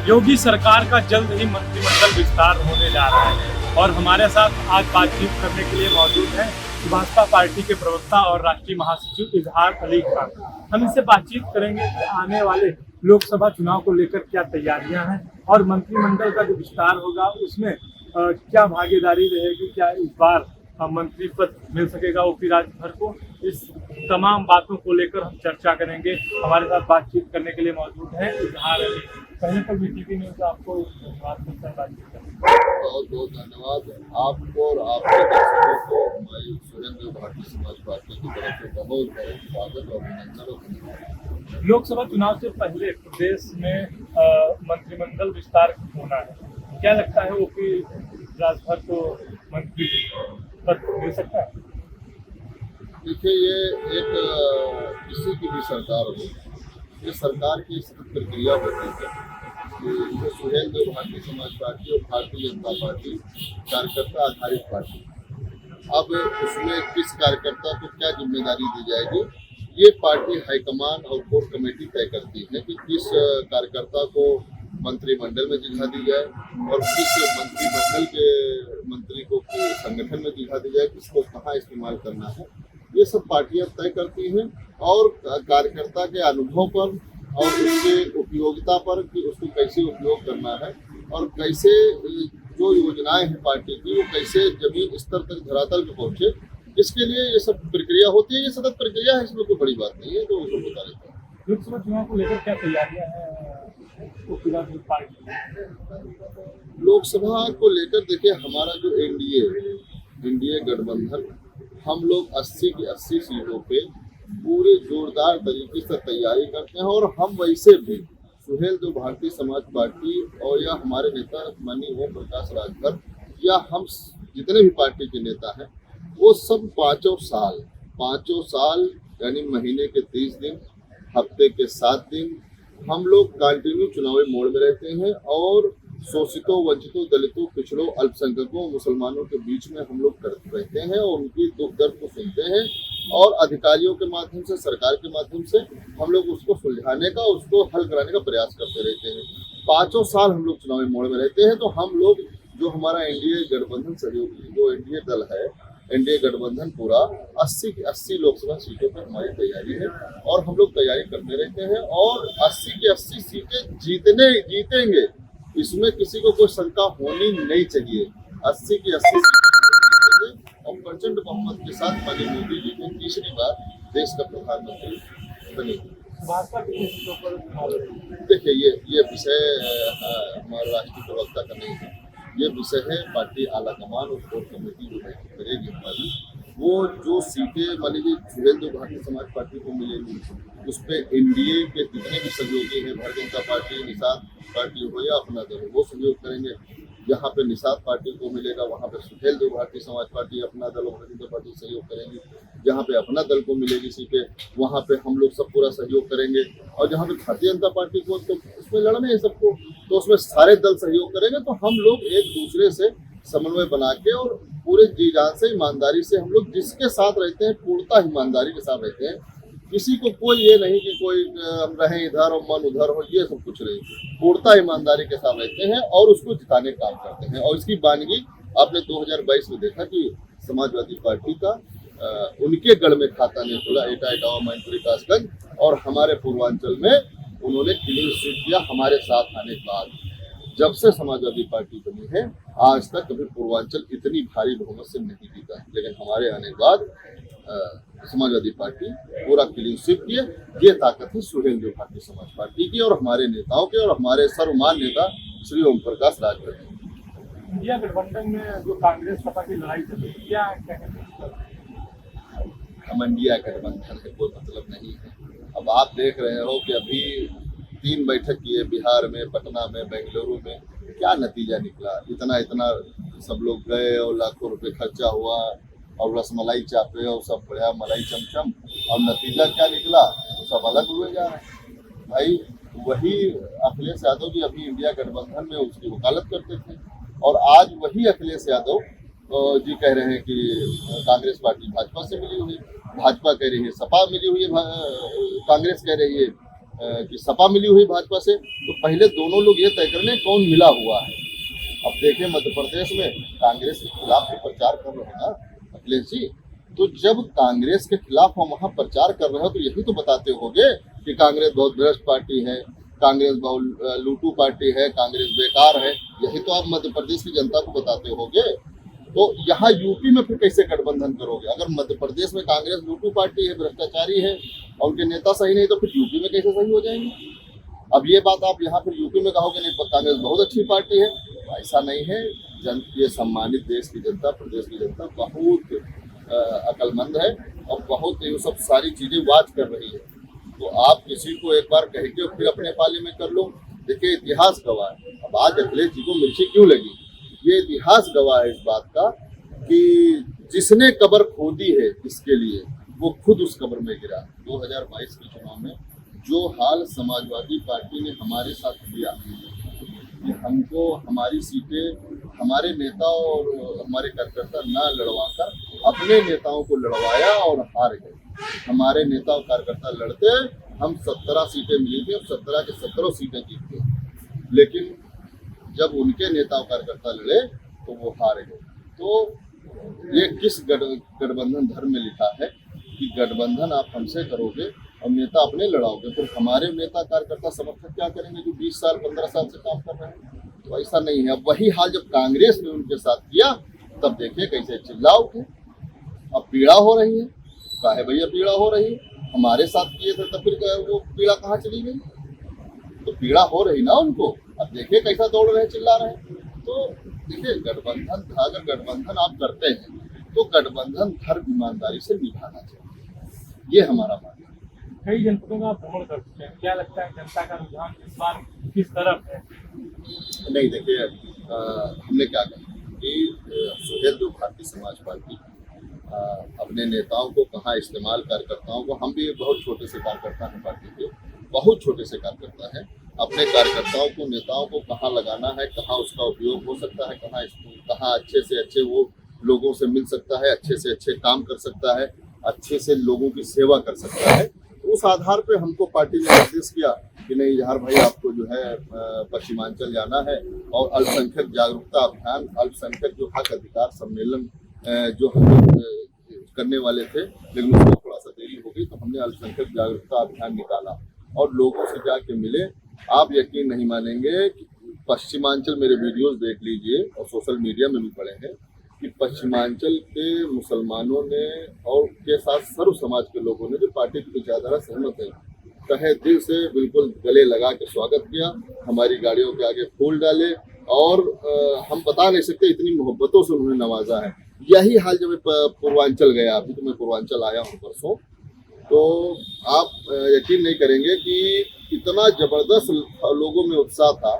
योगी सरकार का जल्द ही मंत्रिमंडल विस्तार होने जा रहा है और हमारे साथ आज बातचीत करने के लिए मौजूद हैं भाजपा पार्टी के प्रवक्ता और राष्ट्रीय महासचिव इजहार अली खान। हम इससे बातचीत करेंगे कि आने वाले लोकसभा चुनाव को लेकर क्या तैयारियां हैं और मंत्रिमंडल का जो विस्तार होगा उसमें क्या भागीदारी रहेगी, क्या इस बार मंत्री पद मिल सकेगा ओपी राजभर को। इस तमाम बातों को लेकर हम चर्चा करेंगे। हमारे साथ बातचीत करने के लिए मौजूद है इजहार अली। पहले तो BTV न्यूज़ आपको धन्यवाद करता है बातचीत करने। बहुत बहुत धन्यवाद आपको और आपके दर्शकों को हमारी सुरेंद्र भारतीय समाज पार्टी की तरफ से बहुत बहुत स्वागत और अभिनंदन और धन्यवाद। लोकसभा चुनाव से पहले प्रदेश में मंत्रिमंडल विस्तार होना है, क्या लगता है ओपी राजभर को मंत्री पद मिल सकता है? देखिए, ये एक किसी की भी सरकार हो, ये सरकार की सतत प्रक्रिया होती है कि जो सुहेलदेव भारतीय समाज पार्टी और भारतीय जनता पार्टी कार्यकर्ता आधारित पार्टी, अब उसमें किस कार्यकर्ता को क्या जिम्मेदारी दी जाएगी ये पार्टी हाईकमान और कोर कमेटी तय करती है कि किस कार्यकर्ता को मंत्रिमंडल में जगह दी जाए और किस मंत्रिमंडल के मंत्री को संगठन में जगह दी जाए, किसको कहाँ इस्तेमाल करना है, ये सब पार्टियां तय करती हैं। और कार्यकर्ता के अनुभव पर और उसके उपयोगिता पर कि उसको कैसे उपयोग करना है और कैसे जो योजनाएं हैं पार्टी की वो कैसे जमीन स्तर तक धरातल पे पहुंचे, इसके लिए ये सब प्रक्रिया होती है। ये सतत प्रक्रिया है, इसमें कोई बड़ी बात नहीं है, तो उसको बता देता हूँ। लोकसभा चुनाव को लेकर क्या तैयारियां हैं ओपी राजभर पार्टी की? लोकसभा को लेकर देखिए, हमारा जो एनडीए गठबंधन, हम लोग 80 की 80 सीटों पे पूरे जोरदार तरीके से तैयारी करते हैं और हम वैसे भी सुहेलदेव भारतीय समाज पार्टी और या हमारे नेता माननीय ओम प्रकाश राजभर या हम जितने भी पार्टी के नेता हैं वो सब पाँचों साल यानी महीने के 30 दिन, हफ्ते के 7 दिन हम लोग कंटिन्यू चुनावी मोड में रहते हैं और शोषितों, वंचितों, दलितों, पिछड़ों, अल्पसंख्यकों, मुसलमानों के बीच में हम लोग करते रहते हैं और उनकी दुख दर्द को सुनते हैं और अधिकारियों के माध्यम से, सरकार के माध्यम से हम लोग उसको सुलझाने का, उसको हल कराने का प्रयास करते रहते हैं। 5 साल हम लोग चुनावी मोड में रहते हैं, तो हम लोग जो हमारा एनडीए गठबंधन सहयोगी जो एनडीए दल है, एनडीए गठबंधन पूरा 80 की 80 लोकसभा सीटों पर हमारी तैयारी है और हम लोग तैयारी करते रहते हैं और 80 की 80 सीटें जीतेंगे, इसमें किसी को कोई शंका होनी नहीं चाहिए। 80 की 80 सीटें और प्रचंड बहुमत के साथ माननीय मोदी जी को तीसरी बार देश का प्रधानमंत्री बनेंगे। भाजपा के सीटों पर देखिए, ये विषय हमारे राष्ट्रीय प्रवक्ता का नहीं है, ये विषय है पार्टी आला कमान और कोर कमेटी जो बैठक करेगी हमारी, वो जो सीटें मान लीजिए सुहेलदेव भारतीय समाज पार्टी को मिलेगी उस पर एनडीए के जितने भी सहयोगी हैं, भारतीय जनता पार्टी, निषाद पार्टी हो या अपना दल हो, वो सहयोग करेंगे। जहाँ पे निषाद पार्टी को मिलेगा वहाँ पे सुहेलदेव भारतीय समाज पार्टी, अपना दल और भारतीय जनता पार्टी सहयोग करेंगी। जहाँ पे अपना दल को मिलेगी सीटें वहाँ पे हम लोग सब पूरा सहयोग करेंगे और जहाँ पे भारतीय जनता पार्टी को तो उसमें लड़ना है सबको, तो उसमें सारे दल सहयोग करेंगे। तो हम लोग एक दूसरे से समन्वय बना के और पूरे जी जान से, ईमानदारी से हम लोग जिसके साथ रहते हैं पूर्णतः ईमानदारी के साथ रहते हैं। किसी को कोई ये नहीं कि कोई हम रहें इधर और मन उधर हो, ये सब कुछ नहीं, पूर्णतः ईमानदारी के साथ रहते हैं और उसको जिताने का काम करते हैं। और इसकी बानगी आपने 2022 में देखा कि समाजवादी पार्टी का उनके गढ़ में खाता नहीं खुला, इटावा, मैनपुरी, कासगंज, और हमारे पूर्वांचल में उन्होंने क्लीन स्वीप किया। हमारे साथ आने के बाद जब से समाजवादी पार्टी बनी है आज तक कभी पूर्वांचल इतनी भारी बहुमत से नहीं जीता है, लेकिन हमारे आने के बाद समाजवादी पार्टी पूरा क्लीन स्वीप किए। ये ताकत है सुहेलदेव भारतीय समाज पार्टी की और हमारे नेताओं के और हमारे सर्वमान नेता श्री ओम प्रकाश राजभर की। इंडिया गठबंधन में जो कांग्रेस सपा की लड़ाई चल रही है, क्या कहते हैं? हम इंडिया गठबंधन का कोई मतलब नहीं है। अब आप देख रहे हो कि अभी 3 बैठक किए बिहार में, पटना में, बेंगलुरु में, क्या नतीजा निकला। इतना सब लोग गए और लाखों रुपए खर्चा हुआ और रसमलाई चापे और सब बढ़िया मलाई चमचम, और नतीजा क्या निकला, सब अलग हुए जा रहे हैं। भाई वही अखिलेश यादव जी अभी इंडिया गठबंधन में उसकी वकालत करते थे और आज वही अखिलेश यादव जी कह रहे हैं कि कांग्रेस पार्टी भाजपा से मिली हुई, भाजपा कह रही है सपा मिली हुई है, कांग्रेस कह रही है कि सपा मिली हुई भाजपा से, तो पहले दोनों लोग ये तय कर लें कौन मिला हुआ है। अब देखें मध्य प्रदेश में कांग्रेस के खिलाफ तो प्रचार कर रहे हैं ना अखिलेश जी, तो जब कांग्रेस के खिलाफ हम वहाँ प्रचार कर रहे हो तो यही तो बताते होगे कि कांग्रेस बहुत भ्रष्ट पार्टी है, कांग्रेस बहुत लूटू पार्टी है, कांग्रेस बेकार है, यही तो आप मध्य प्रदेश की जनता को बताते होगे। तो यहाँ यूपी में फिर कैसे गठबंधन करोगे? अगर मध्य प्रदेश में कांग्रेस लूटू पार्टी है, भ्रष्टाचारी है और उनके नेता सही नहीं, तो फिर यूपी में कैसे सही हो जाएंगे? अब ये बात आप यहाँ फिर यूपी में कहोगे नहीं कांग्रेस बहुत अच्छी पार्टी है, ऐसा नहीं है। ये सम्मानित देश की जनता, प्रदेश की जनता बहुत अक्लमंद है और बहुत ये सब सारी चीजें वाच कर रही है। तो आप किसी को एक बार कह के फिर अपने पाले में कर लो। देखिए इतिहास गवाह है। अब आज अखिलेश जी को मिर्ची क्यों लगी, ये इतिहास गवाह है इस बात का कि जिसने कब्र खोदी है इसके लिए वो खुद उस कब्र में गिरा। 2022 के चुनाव में जो हाल समाजवादी पार्टी ने हमारे साथ किया कि हमको हमारी सीटें हमारे नेता और हमारे कार्यकर्ता न लड़वाकर अपने नेताओं को लड़वाया और हार गए। हमारे नेता और कार्यकर्ता लड़ते हम 17 सीटें मिली थी और 17 के 17 सीटें जीत गए, लेकिन जब उनके नेता और कार्यकर्ता लड़े तो वो हार गए। तो ये किस गठबंधन धर्म में लिखा है कि गठबंधन आप हमसे करोगे और नेता अपने लड़ाओगे, फिर हमारे नेता कार्यकर्ता समर्थक क्या करेंगे जो 20 साल 15 साल से काम कर रहे हैं? तो ऐसा नहीं है। अब वही हाल जब कांग्रेस ने उनके साथ किया तब देखिए कैसे चिल्ला उठे। अब पीड़ा हो रही है, काहे भैया पीड़ा हो रही है? हमारे साथ किए थे तब फिर वो पीड़ा कहाँ चली गई? तो पीड़ा हो रही ना उनको। अब देखिए कैसा दौड़ रहे, चिल्ला रहे। तो देखिए गठबंधन, अगर गठबंधन आप करते हैं तो गठबंधन धर्म ईमानदारी से निभाना चाहिए, ये हमारा मानना है। कई जनपदों का भ्रमण कर चुके हैं, क्या लगता है जनता का रुझान इस बार किस तरफ है? नहीं देखिए हमने क्या कहा कि सुहेल देव भारतीय समाज पार्टी अपने नेताओं को कहाँ इस्तेमाल, कार्यकर्ताओं को, हम भी बहुत छोटे से कार्यकर्ता हैं पार्टी के, बहुत छोटे से कार्यकर्ता हैं, अपने कार्यकर्ताओं को नेताओं को कहाँ लगाना है, कहाँ उसका उपयोग हो सकता है, कहाँ अच्छे से अच्छे वो लोगों से मिल सकता है, अच्छे से अच्छे काम कर सकता है, अच्छे से लोगों की सेवा कर सकता है। तो उस आधार पे हमको पार्टी ने निर्देश किया कि नहीं इजहार भाई आपको जो है पश्चिमांचल जाना है और अल्पसंख्यक जागरूकता अभियान, अल्पसंख्यक जो हक अधिकार सम्मेलन जो हम लोग करने वाले थे लेकिन उसमें थोड़ा सा देरी हो गई, तो हमने अल्पसंख्यक जागरूकता अभियान निकाला और लोगों से जाके मिले। आप यकीन नहीं मानेंगे कि पश्चिमांचल, मेरे वीडियोस देख लीजिए और सोशल मीडिया में भी पड़े हैं कि पश्चिमांचल के मुसलमानों ने और के साथ सर्व समाज के लोगों ने जो पार्टी की विचारधारा सहमत है, तहे दिल से बिल्कुल गले लगा के स्वागत किया, हमारी गाड़ियों के आगे फूल डाले और हम बता नहीं सकते इतनी मोहब्बतों से उन्होंने नवाजा है। यही हाल जब मैं पूर्वांचल गया, अभी तो मैं पूर्वांचल आया हूँ परसों, तो आप यकीन नहीं करेंगे कि इतना जबरदस्त लोगों में उत्साह था,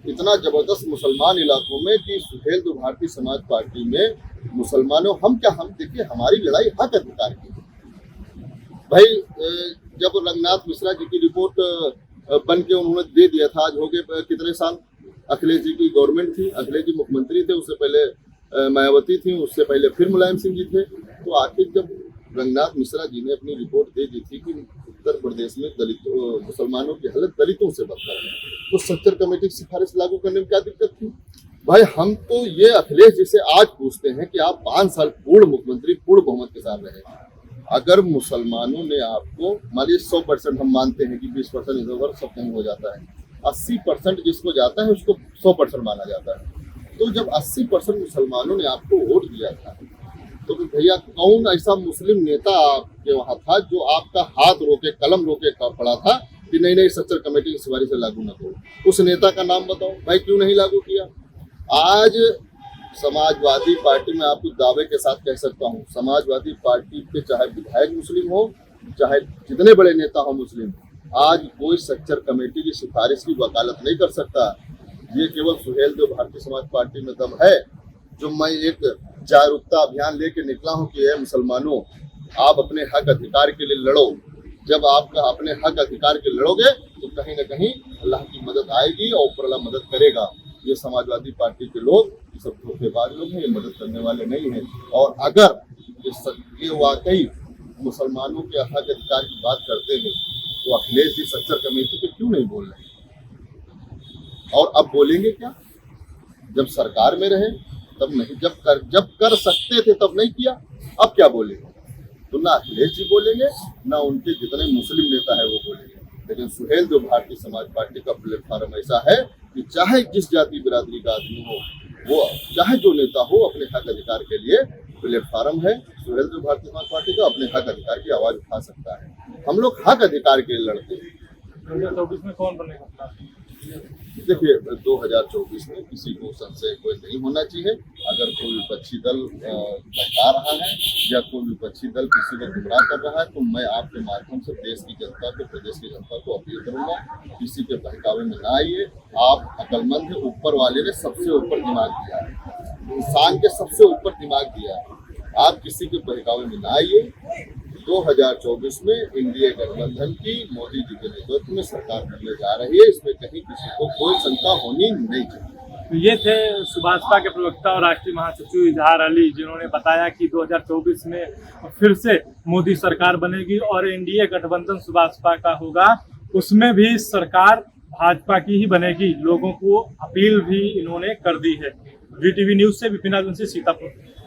इतना जबरदस्त मुसलमान इलाकों में कि सुहेल देव भारतीय समाज पार्टी में मुसलमानों हम देखिए हमारी लड़ाई हक अधिकार की भाई। जब रंगनाथ मिश्रा जी की रिपोर्ट बन के उन्होंने दे दिया था, आज हो गए कितने साल, अखिलेश जी की गवर्नमेंट थी, अखिलेश जी मुख्यमंत्री थे, उससे पहले मायावती थी, उससे पहले फिर मुलायम सिंह जी थे। तो आखिर जब रंगनाथ मिश्रा जी ने अपनी रिपोर्ट दे दी थी कि उत्तर प्रदेश में दलितों, मुसलमानों की हालत दलितों से बदतर है, तो सत्तर कमेटी की सिफारिश लागू करने में क्या दिक्कत थी भाई? हम तो ये अखिलेश जी से आज पूछते हैं कि आप 5 साल पूर्ण मुख्यमंत्री पूर्ण बहुमत के साथ रहे, अगर मुसलमानों ने आपको, मान लीजिए 100% हम मानते हैं कि 20% इधर उधर सब कहीं हो जाता है, 80% जिसको जाता है उसको 100% माना जाता है। तो जब 80% मुसलमानों ने आपको वोट दिया था तो भैया कौन ऐसा मुस्लिम नेता आपके वहाँ था जो आपका हाथ रोके, कलम रोके पड़ा था कि नहीं सच्चर कमेटी की सिफारिश से लागू न करो? उस नेता का नाम बताओ भाई, क्यों नहीं लागू किया? आज समाजवादी पार्टी में आपको दावे के साथ कह सकता हूँ, समाजवादी पार्टी के चाहे विधायक मुस्लिम हो, चाहे जितने बड़े नेता हो मुस्लिम, आज कोई सच्चर कमेटी की सिफारिश की वकालत नहीं कर सकता। ये केवल सुहेल देव भारतीय समाज पार्टी में दम है जो मैं एक जागरूकता अभियान लेके निकला हूँ कि मुसलमानों आप अपने हक अधिकार के लिए लड़ो। जब आप अपने हक अधिकार के लड़ोगे तो कहीं ना कहीं अल्लाह की मदद आएगी और ऊपर अल्लाह मदद करेगा। ये समाजवादी पार्टी के लोग ये सब धोखेबाज लोग हैं, ये मदद करने वाले नहीं हैं। और अगर ये वाकई मुसलमानों के हक अधिकार की बात करते हैं तो अखिलेश जी सच्चर कमेटी पे क्यों नहीं बोल रहे? और अब बोलेंगे क्या? जब सरकार में रहे तब नहीं, जब कर सकते थे तब नहीं किया, अब क्या बोलेंगे? तो ना अखिलेश जी बोलेंगे, ना उनके जितने मुस्लिम नेता है वो बोलेंगे। लेकिन सुहेल जो भारतीय समाज पार्टी का प्लेटफॉर्म ऐसा है कि चाहे जिस जाति बिरादरी का आदमी हो, वो चाहे जो नेता हो, अपने हक अधिकार के लिए प्लेटफॉर्म है। सुहेल जो भारतीय समाज पार्टी का अपने हक अधिकार की आवाज उठा सकता है। हम लोग हक अधिकार के लिए लड़ते हैं। 2024 में कौन बनेगा? देखिए, 2024 में किसी को संशय कोई नहीं होना चाहिए। अगर कोई विपक्षी दल बहका रहा है या कोई विपक्षी दल किसी को गुमराह कर रहा है, तो मैं आपके माध्यम से देश की जनता को, प्रदेश की जनता को अपील करूंगा, किसी के बहकावे में ना आइए। आप अकलमंद है, ऊपर वाले ने सबसे ऊपर दिमाग दिया है, इंसान के सबसे ऊपर दिमाग दिया है। आप किसी के बहकावे में ना आइए। 2024 में एनडीए गठबंधन की मोदी जी के नेतृत्व में सरकार बनने जा रही है, इसमें कहीं किसी को कोई शंका होनी नहीं चाहिए। तो ये थे सुभाषपा के प्रवक्ता और राष्ट्रीय महासचिव इजहार अली, जिन्होंने बताया कि 2024 में फिर से मोदी सरकार बनेगी और एनडीए गठबंधन सुभाषपा का होगा, उसमें भी सरकार भाजपा की ही बनेगी। लोगों को अपील भी इन्होंने कर दी है। वीटीवी न्यूज से विपिन आनंद, सीतापुर।